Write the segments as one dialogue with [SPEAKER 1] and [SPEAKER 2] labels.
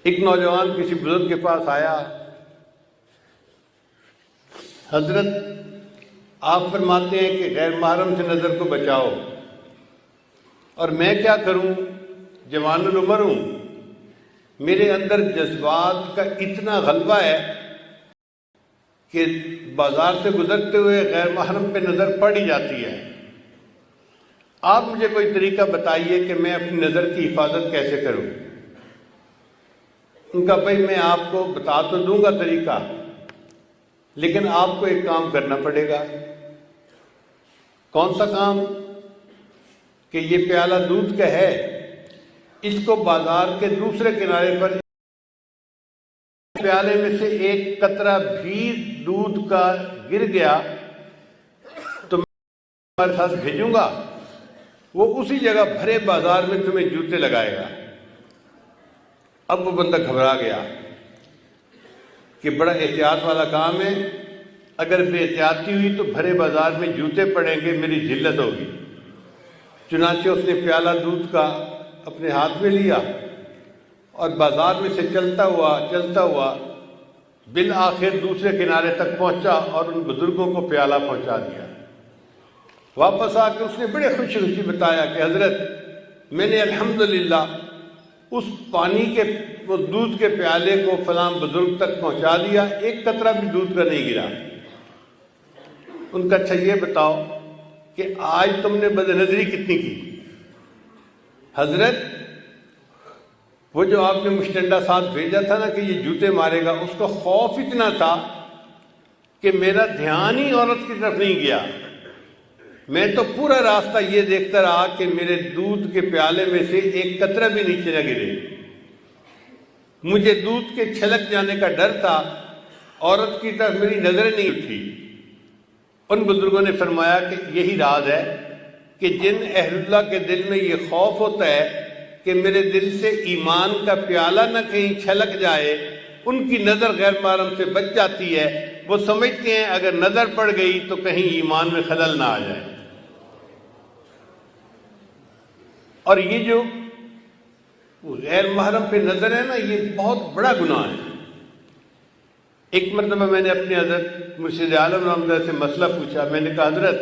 [SPEAKER 1] ایک نوجوان کسی بزرگ کے پاس آیا، حضرت آپ فرماتے ہیں کہ غیر محرم سے نظر کو بچاؤ، اور میں کیا کروں، جوان العمر ہوں، میرے اندر جذبات کا اتنا غلبہ ہے کہ بازار سے گزرتے ہوئے غیر محرم پہ نظر پڑ ہی جاتی ہے، آپ مجھے کوئی طریقہ بتائیے کہ میں اپنی نظر کی حفاظت کیسے کروں۔ ان کا بھائی میں آپ کو بتا تو دوں گا طریقہ، لیکن آپ کو ایک کام کرنا پڑے گا۔ کون سا کام؟ کہ یہ پیالہ دودھ کا ہے، اس کو بازار کے دوسرے کنارے پر پیالے میں سے ایک قطرہ بھی دودھ کا گر گیا تو میں تمہارے ساتھ بھیجوں گا، وہ اسی جگہ بھرے بازار میں تمہیں جوتے لگائے گا۔ اب وہ بندہ گھبرا گیا کہ بڑا احتیاط والا کام ہے، اگر بے احتیاطی ہوئی تو بھرے بازار میں جوتے پڑیں گے، میری ذلت ہوگی۔ چنانچہ اس نے پیالہ دودھ کا اپنے ہاتھ میں لیا اور بازار میں سے چلتا ہوا بالآخر دوسرے کنارے تک پہنچا اور ان بزرگوں کو پیالہ پہنچا دیا۔ واپس آ کے اس نے بڑے خوشی خوشی بتایا کہ حضرت میں نے الحمدللہ اس پانی کے وہ دودھ کے پیالے کو فلاں بزرگ تک پہنچا دیا، ایک قطرہ بھی دودھ کا نہیں گرا۔ ان کا اچھا یہ بتاؤ کہ آج تم نے بد نظری کتنی کی؟ حضرت وہ جو آپ نے مشتنڈا ساتھ بھیجا تھا نا کہ یہ جوتے مارے گا، اس کا خوف اتنا تھا کہ میرا دھیان ہی عورت کی طرف نہیں گیا، میں تو پورا راستہ یہ دیکھتا رہا کہ میرے دودھ کے پیالے میں سے ایک قطرہ بھی نیچے نہ گرے۔ مجھے دودھ کے چھلک جانے کا ڈر تھا، عورت کی طرف میری نظر نہیں اٹھی۔ ان بزرگوں نے فرمایا کہ یہی راز ہے کہ جن اہل اللہ کے دل میں یہ خوف ہوتا ہے کہ میرے دل سے ایمان کا پیالہ نہ کہیں چھلک جائے، ان کی نظر غیر محرم سے بچ جاتی ہے۔ وہ سمجھتے ہیں اگر نظر پڑ گئی تو کہیں ایمان میں خلل نہ آ جائے۔ اور یہ جو غیر محرم پہ نظر ہے نا، یہ بہت بڑا گناہ ہے۔ ایک مرتبہ میں نے اپنے حضرت مرشد عالم رحمۃ اللہ سے مسئلہ پوچھا، میں نے کہا حضرت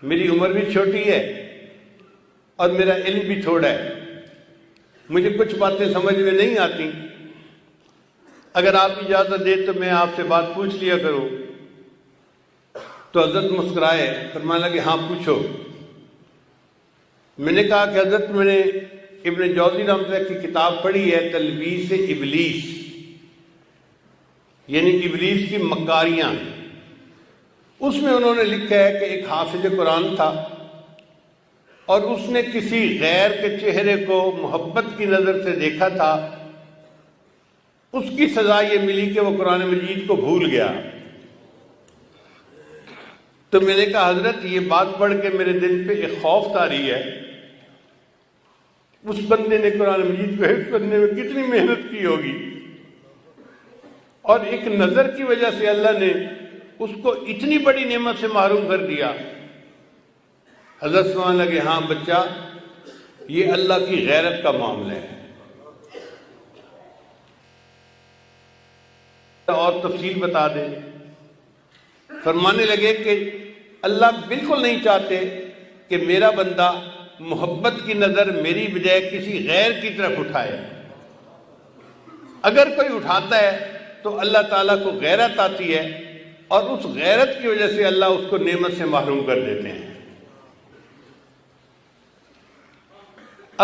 [SPEAKER 1] میری عمر بھی چھوٹی ہے اور میرا علم بھی تھوڑا ہے، مجھے کچھ باتیں سمجھ میں نہیں آتی، اگر آپ اجازت دیں تو میں آپ سے بات پوچھ لیا کروں۔ تو حضرت مسکرائے، فرمانے لگے ہاں پوچھو۔ میں نے کہا کہ حضرت میں نے ابن جوزی رحمۃ اللہ کی کتاب پڑھی ہے تلبیس ابلیس، یعنی ابلیس کی مکاریاں۔ اس میں انہوں نے لکھا ہے کہ ایک حافظ قرآن تھا اور اس نے کسی غیر کے چہرے کو محبت کی نظر سے دیکھا تھا، اس کی سزا یہ ملی کہ وہ قرآن مجید کو بھول گیا۔ تو میں نے کہا حضرت یہ بات پڑھ کے میرے دل پہ ایک خوف طاری ہے، اس بندے نے قرآن مجید کو حفظ کرنے میں کتنی محنت کی ہوگی، اور ایک نظر کی وجہ سے اللہ نے اس کو اتنی بڑی نعمت سے محروم کر دیا۔ حضرت سمجھنے لگے ہاں بچہ، یہ اللہ کی غیرت کا معاملہ ہے۔ اور تفصیل بتا دیں، فرمانے لگے کہ اللہ بالکل نہیں چاہتے کہ میرا بندہ محبت کی نظر میری بجائے کسی غیر کی طرف اٹھائے۔ اگر کوئی اٹھاتا ہے تو اللہ تعالیٰ کو غیرت آتی ہے، اور اس غیرت کی وجہ سے اللہ اس کو نعمت سے محروم کر دیتے ہیں۔